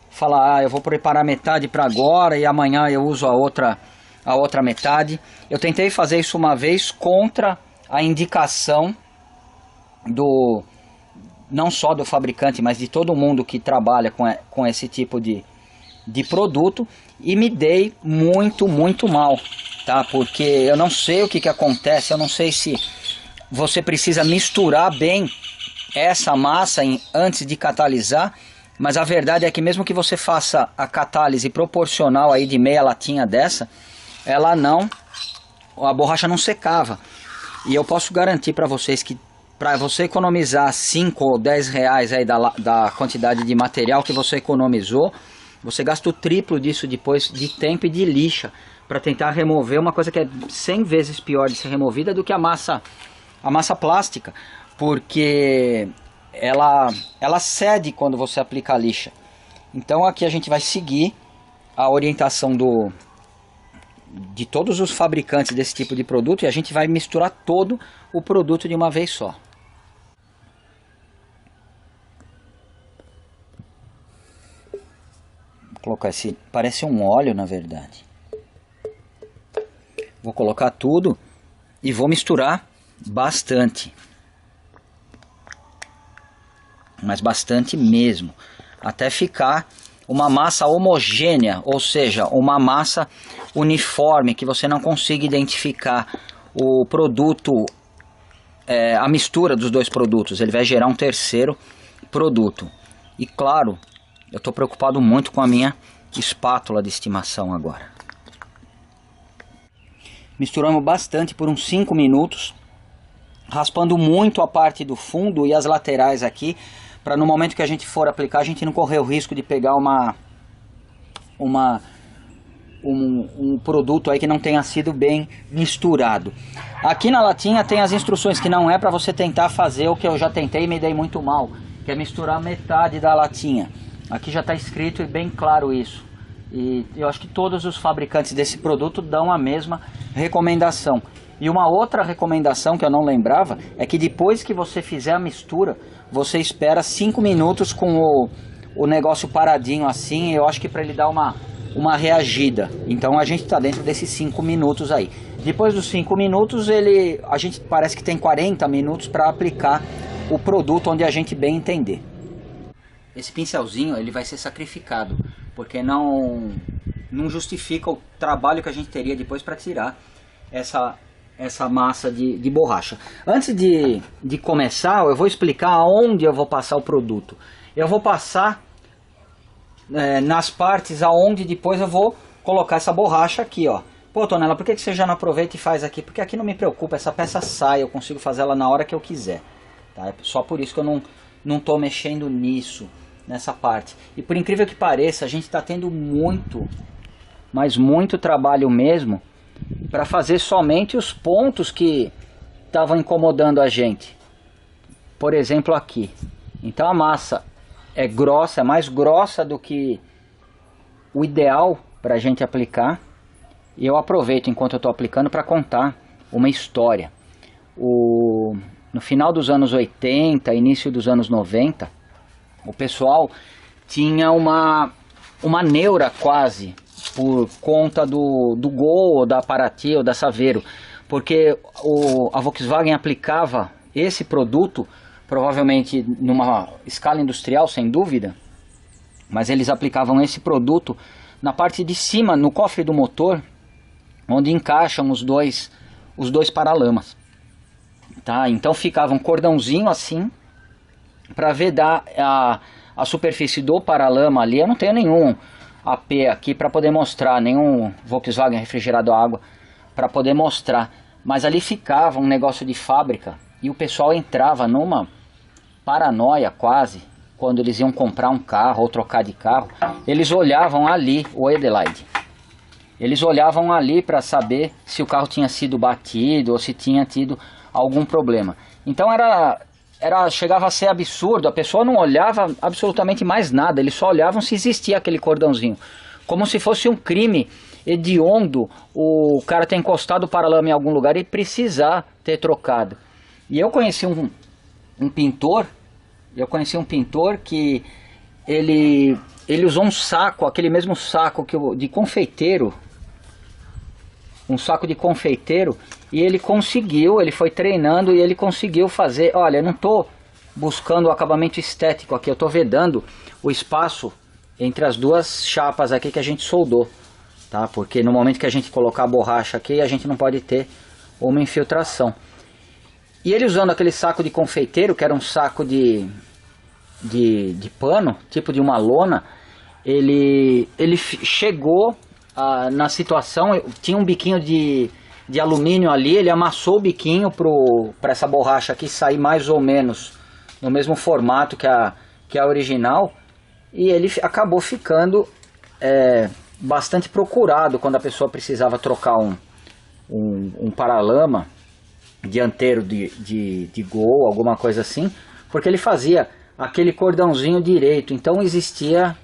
falar, eu vou preparar metade para agora e amanhã eu uso a outra metade. Eu tentei fazer isso uma vez contra a indicação não só do fabricante, mas de todo mundo que trabalha com esse tipo de produto, e me dei muito mal, tá? Porque eu não sei o que acontece, eu não sei se você precisa misturar bem essa massa antes de catalisar, mas a verdade é que mesmo que você faça a catálise proporcional aí de meia latinha dessa, a borracha não secava. E eu posso garantir para vocês que para você economizar 5 ou 10 reais aí da quantidade de material que você economizou, você gasta o triplo disso depois de tempo e de lixa para tentar remover uma coisa que é 100 vezes pior de ser removida do que a massa plástica, porque ela cede quando você aplica a lixa. Então aqui a gente vai seguir a orientação de todos os fabricantes desse tipo de produto e a gente vai misturar todo o produto de uma vez só. Vou colocar parece um óleo na verdade. Vou colocar tudo e vou misturar bastante. Mas bastante mesmo, até ficar uma massa homogênea, ou seja, uma massa uniforme, que você não consiga identificar o produto, a mistura dos dois produtos. Ele vai gerar um terceiro produto. E claro, eu estou preocupado muito com a minha espátula de estimação agora. Misturamos bastante por uns 5 minutos, raspando muito a parte do fundo e as laterais aqui, para no momento que a gente for aplicar, a gente não correr o risco de pegar um produto aí que não tenha sido bem misturado. Aqui na latinha tem as instruções, que não é para você tentar fazer o que eu já tentei e me dei muito mal, que é misturar metade da latinha. Aqui já está escrito e bem claro isso. E eu acho que todos os fabricantes desse produto dão a mesma recomendação. E uma outra recomendação que eu não lembrava é que depois que você fizer a mistura, você espera 5 minutos com o negócio paradinho assim. Eu acho que para ele dar uma reagida. Então a gente está dentro desses 5 minutos aí. Depois dos 5 minutos a gente parece que tem 40 minutos para aplicar o produto onde a gente bem entender. Esse pincelzinho ele vai ser sacrificado, porque não justifica o trabalho que a gente teria depois para tirar essa massa de borracha. Antes de começar, eu vou explicar aonde eu vou passar o produto. Eu vou passar nas partes aonde depois eu vou colocar essa borracha aqui, ó. Pô, Tonela, por que você já não aproveita e faz aqui? Porque aqui não me preocupa, essa peça sai, eu consigo fazer ela na hora que eu quiser. Tá? É só por isso que eu não tô mexendo nessa parte. E por incrível que pareça, a gente está tendo mas muito trabalho mesmo para fazer somente os pontos que estavam incomodando a gente. Por exemplo aqui. Então a massa é grossa, é mais grossa do que o ideal para a gente aplicar. E eu aproveito enquanto eu estou aplicando para contar uma história. No final dos anos 80, início dos anos 90, o pessoal tinha uma neura quase por conta do Gol, ou da Paraty, ou da Saveiro, porque a Volkswagen aplicava esse produto, provavelmente numa escala industrial, sem dúvida, mas eles aplicavam esse produto na parte de cima, no cofre do motor, onde encaixam os dois paralamas. Tá? Então ficava um cordãozinho assim, para vedar a superfície do paralama ali. Eu não tenho nenhum AP aqui para poder mostrar, nenhum Volkswagen refrigerado a água para poder mostrar, mas ali ficava um negócio de fábrica e o pessoal entrava numa paranoia quase quando eles iam comprar um carro ou trocar de carro. Eles olhavam ali o Adelaide, eles olhavam ali para saber se o carro tinha sido batido ou se tinha tido algum problema. Então chegava a ser absurdo, a pessoa não olhava absolutamente mais nada, eles só olhavam se existia aquele cordãozinho, como se fosse um crime hediondo o cara ter encostado o paralama em algum lugar e precisar ter trocado. E eu conheci um pintor, que ele usou um saco, aquele mesmo saco de confeiteiro, um saco de confeiteiro, e ele foi treinando e ele conseguiu fazer. Olha, eu não estou buscando o acabamento estético aqui, eu estou vedando o espaço entre as duas chapas aqui que a gente soldou, tá? Porque no momento que a gente colocar a borracha aqui, a gente não pode ter uma infiltração. E ele usando aquele saco de confeiteiro, que era um saco de pano, tipo de uma lona, ele chegou na situação, tinha um biquinho de alumínio ali, ele amassou o biquinho para essa borracha aqui sair mais ou menos no mesmo formato que a original, e ele acabou ficando bastante procurado quando a pessoa precisava trocar um paralama dianteiro de Gol, alguma coisa assim, porque ele fazia aquele cordãozinho direito. Então existia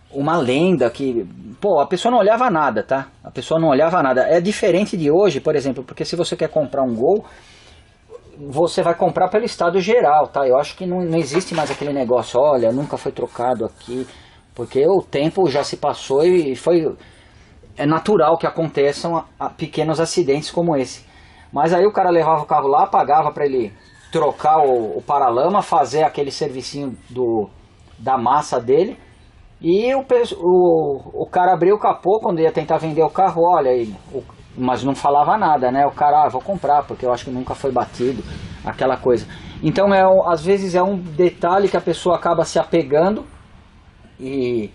uma lenda que, pô, a pessoa não olhava nada, tá? A pessoa não olhava nada. É diferente de hoje, por exemplo, porque se você quer comprar um Gol, você vai comprar pelo estado geral, tá? Eu acho que não existe mais aquele negócio, olha, nunca foi trocado aqui, porque o tempo já se passou e é natural que aconteçam pequenos acidentes como esse. Mas aí o cara levava o carro lá, pagava para ele trocar o paralama, fazer aquele servicinho da massa dele, e o cara abriu o capô quando ia tentar vender o carro, olha, mas não falava nada, né? O cara, vou comprar porque eu acho que nunca foi batido, aquela coisa. Então às vezes é um detalhe que a pessoa acaba se apegando e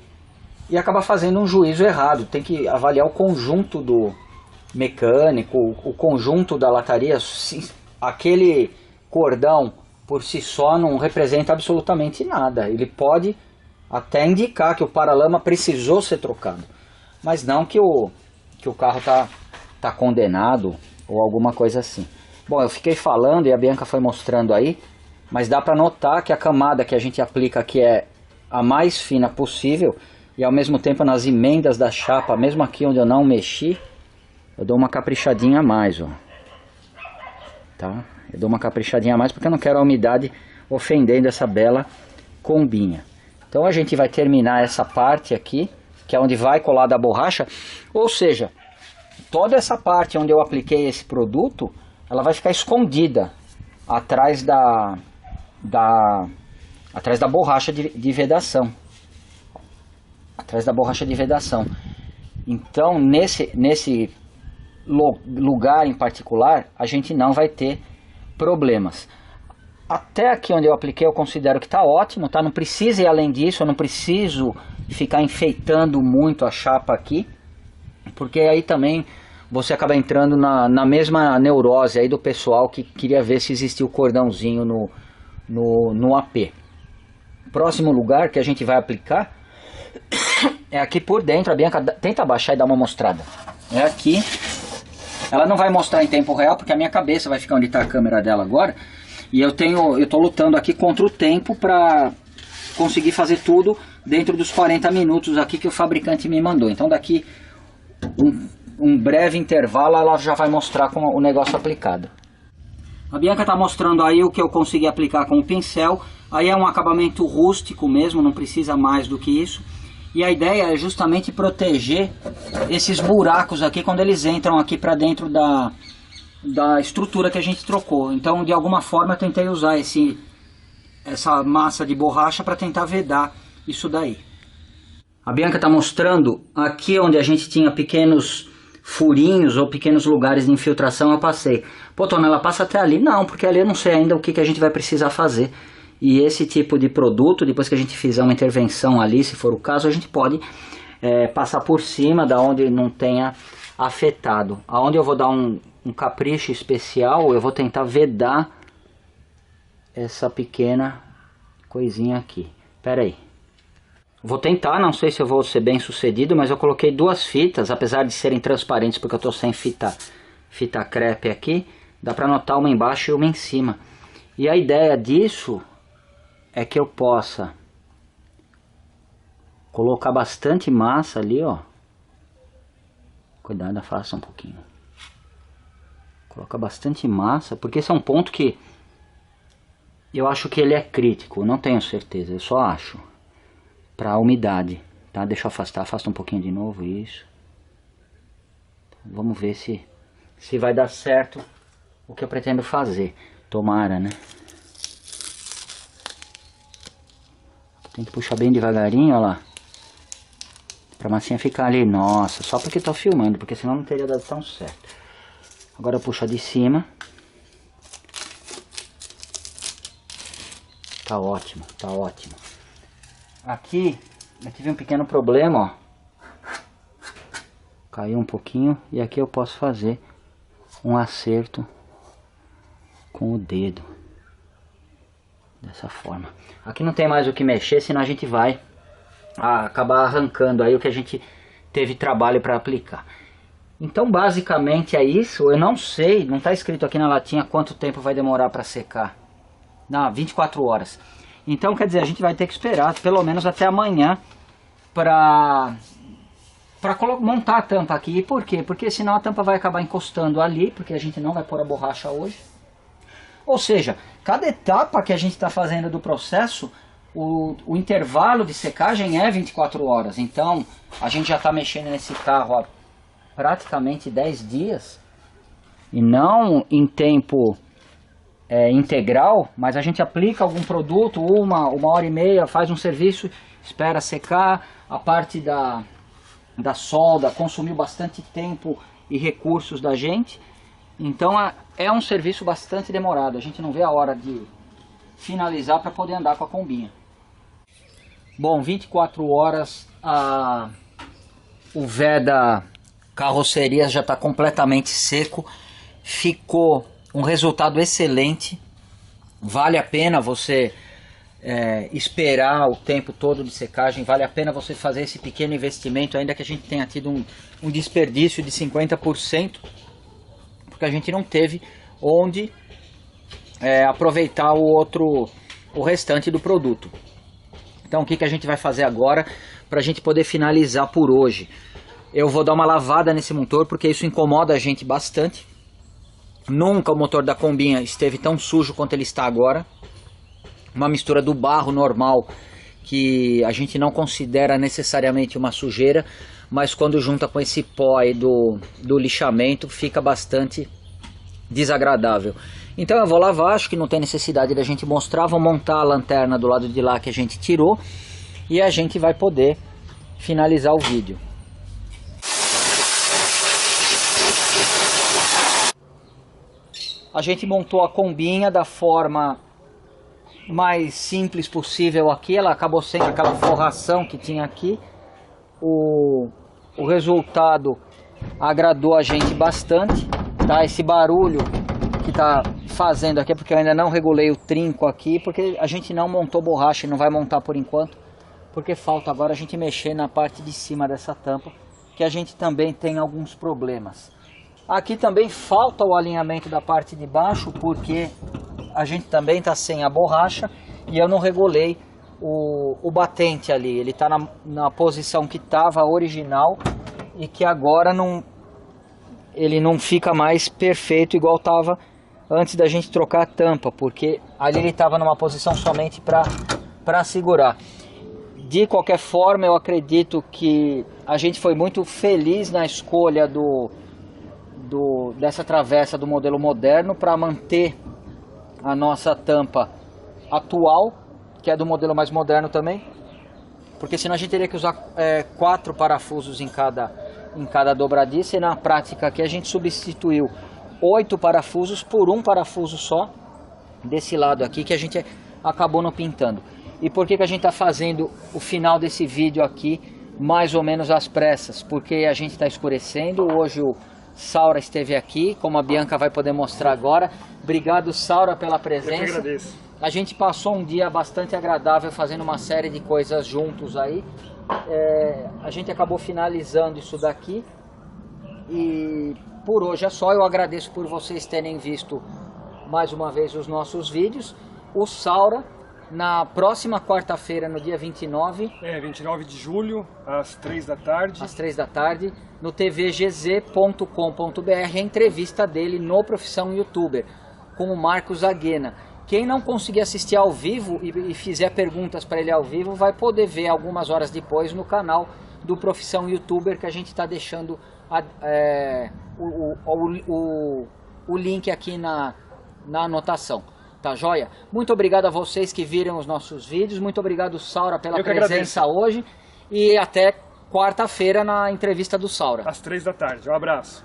acaba fazendo um juízo errado. Tem que avaliar o conjunto do mecânico, o conjunto da lataria. Aquele cordão por si só não representa absolutamente nada. Ele pode até indicar que o paralama precisou ser trocado, mas não que o carro tá condenado ou alguma coisa assim. Bom, eu fiquei falando e a Bianca foi mostrando aí, mas dá para notar que a camada que a gente aplica aqui é a mais fina possível, e ao mesmo tempo nas emendas da chapa, mesmo aqui onde eu não mexi, eu dou uma caprichadinha a mais, ó. Tá? Eu dou uma caprichadinha a mais porque eu não quero a umidade ofendendo essa bela combinha. Então a gente vai terminar essa parte aqui, que é onde vai colar da borracha, ou seja, toda essa parte onde eu apliquei esse produto, ela vai ficar escondida atrás da borracha de vedação. Atrás da borracha de vedação. Então nesse lugar em particular a gente não vai ter problemas. Até aqui onde eu apliquei eu considero que está ótimo, tá? Não precisa ir além disso, eu não preciso ficar enfeitando muito a chapa aqui, porque aí também você acaba entrando na mesma neurose aí do pessoal que queria ver se existia o cordãozinho no AP. Próximo lugar que a gente vai aplicar é aqui por dentro. A Bianca tenta abaixar e dar uma mostrada. É aqui. Ela não vai mostrar em tempo real porque a minha cabeça vai ficar onde está a câmera dela agora. E eu tô lutando aqui contra o tempo para conseguir fazer tudo dentro dos 40 minutos aqui que o fabricante me mandou. Então daqui um breve intervalo ela já vai mostrar com o negócio aplicado. A Bianca está mostrando aí o que eu consegui aplicar com o pincel. Aí é um acabamento rústico mesmo, não precisa mais do que isso. E a ideia é justamente proteger esses buracos aqui quando eles entram aqui para dentro da estrutura que a gente trocou. Então de alguma forma eu tentei usar essa massa de borracha para tentar vedar isso daí. A Bianca está mostrando aqui onde a gente tinha pequenos furinhos ou pequenos lugares de infiltração. Eu passei. Pô, Tonela, passa até ali? Não, porque ali eu não sei ainda o que a gente vai precisar fazer. E esse tipo de produto, depois que a gente fizer uma intervenção ali, se for o caso, a gente pode passar por cima da onde não tenha afetado. Aonde eu vou dar um capricho especial, eu vou tentar vedar essa pequena coisinha aqui. Pera aí. Vou tentar, não sei se eu vou ser bem sucedido, mas eu coloquei duas fitas, apesar de serem transparentes porque eu estou sem fita crepe aqui. Dá para notar uma embaixo e uma em cima. E a ideia disso é que eu possa colocar bastante massa ali, ó, Cuidado, afasta um pouquinho. Coloca bastante massa, porque esse é um ponto que eu acho que ele é crítico, não tenho certeza, eu só acho. Para a umidade, tá? Deixa eu afastar, afasta um pouquinho de novo, isso. Vamos ver se vai dar certo o que eu pretendo fazer. Tomara, né? Tem que puxar bem devagarinho, ó lá. Pra massinha ficar ali. Nossa, só porque tô filmando, porque senão não teria dado tão certo. Agora eu puxo a de cima. Tá ótimo, tá ótimo. Aqui eu tive um pequeno problema, ó. Caiu um pouquinho e aqui eu posso fazer um acerto com o dedo. Dessa forma. Aqui não tem mais o que mexer, senão a gente vai acabar arrancando aí o que a gente teve trabalho para aplicar. Então basicamente é isso. Eu não sei, não está escrito aqui na latinha quanto tempo vai demorar para secar. Não, 24 horas. Então quer dizer, a gente vai ter que esperar pelo menos até amanhã para montar a tampa aqui. E por quê? Porque senão a tampa vai acabar encostando ali, porque a gente não vai pôr a borracha hoje. Ou seja, cada etapa que a gente está fazendo do processo, o intervalo de secagem é 24 horas. Então, a gente já está mexendo nesse carro há praticamente 10 dias. E não em tempo integral, mas a gente aplica algum produto, uma hora e meia, faz um serviço, espera secar. A parte da solda consumiu bastante tempo e recursos da gente. Então é um serviço bastante demorado, a gente não vê a hora de finalizar para poder andar com a combinha. Bom, 24 horas, o vé da carroceria já está completamente seco, ficou um resultado excelente, vale a pena você esperar o tempo todo de secagem, vale a pena você fazer esse pequeno investimento, ainda que a gente tenha tido um desperdício de 50%, porque a gente não teve onde aproveitar o restante do produto. Então o que a gente vai fazer agora para a gente poder finalizar por hoje? Eu vou dar uma lavada nesse motor porque isso incomoda a gente bastante. Nunca o motor da combinha esteve tão sujo quanto ele está agora. Uma mistura do barro normal que a gente não considera necessariamente uma sujeira, mas quando junta com esse pó aí do lixamento fica bastante desagradável. Então eu vou lavar, acho que não tem necessidade da gente mostrar, vou montar a lanterna do lado de lá que a gente tirou e a gente vai poder finalizar o vídeo. A gente montou a combinha da forma mais simples possível aqui, ela acabou sendo aquela forração que tinha aqui. O resultado agradou a gente bastante, tá? Esse barulho que tá fazendo aqui é porque eu ainda não regulei o trinco aqui, porque a gente não montou borracha e não vai montar por enquanto, porque falta agora a gente mexer na parte de cima dessa tampa, que a gente também tem alguns problemas. Aqui também falta o alinhamento da parte de baixo, porque a gente também está sem a borracha e eu não regulei o batente ali. Ele está na posição que estava original e que agora ele não fica mais perfeito igual estava antes da gente trocar a tampa, porque ali ele estava numa posição somente para segurar. De qualquer forma, eu acredito que a gente foi muito feliz na escolha dessa travessa do modelo moderno para manter a nossa tampa atual, que é do modelo mais moderno também, porque senão a gente teria que usar 4 parafusos em cada dobradiça, e na prática aqui a gente substituiu 8 parafusos por um parafuso só desse lado aqui, que a gente acabou não pintando. E por que a gente está fazendo o final desse vídeo aqui mais ou menos às pressas? Porque a gente está escurecendo. Hoje o Saura esteve aqui, como a Bianca vai poder mostrar agora. Obrigado, Saura, pela presença. Eu que agradeço. A gente passou um dia bastante agradável fazendo uma série de coisas juntos aí. A gente acabou finalizando isso daqui. E por hoje é só. Eu agradeço por vocês terem visto mais uma vez os nossos vídeos. O Saura na próxima quarta-feira, no dia 29. 29 de julho, às 3 da tarde. Às 3 da tarde, no tvgz.com.br, a entrevista dele no Profissão Youtuber, com o Marcos Aguena. Quem não conseguir assistir ao vivo e fizer perguntas para ele ao vivo, vai poder ver algumas horas depois no canal do Profissão Youtuber, que a gente está deixando o link aqui na anotação. Tá joia? Muito obrigado a vocês que viram os nossos vídeos. Muito obrigado, Saura, pela presença hoje. E até quarta-feira na entrevista do Saura. Às 3 da tarde. Um abraço.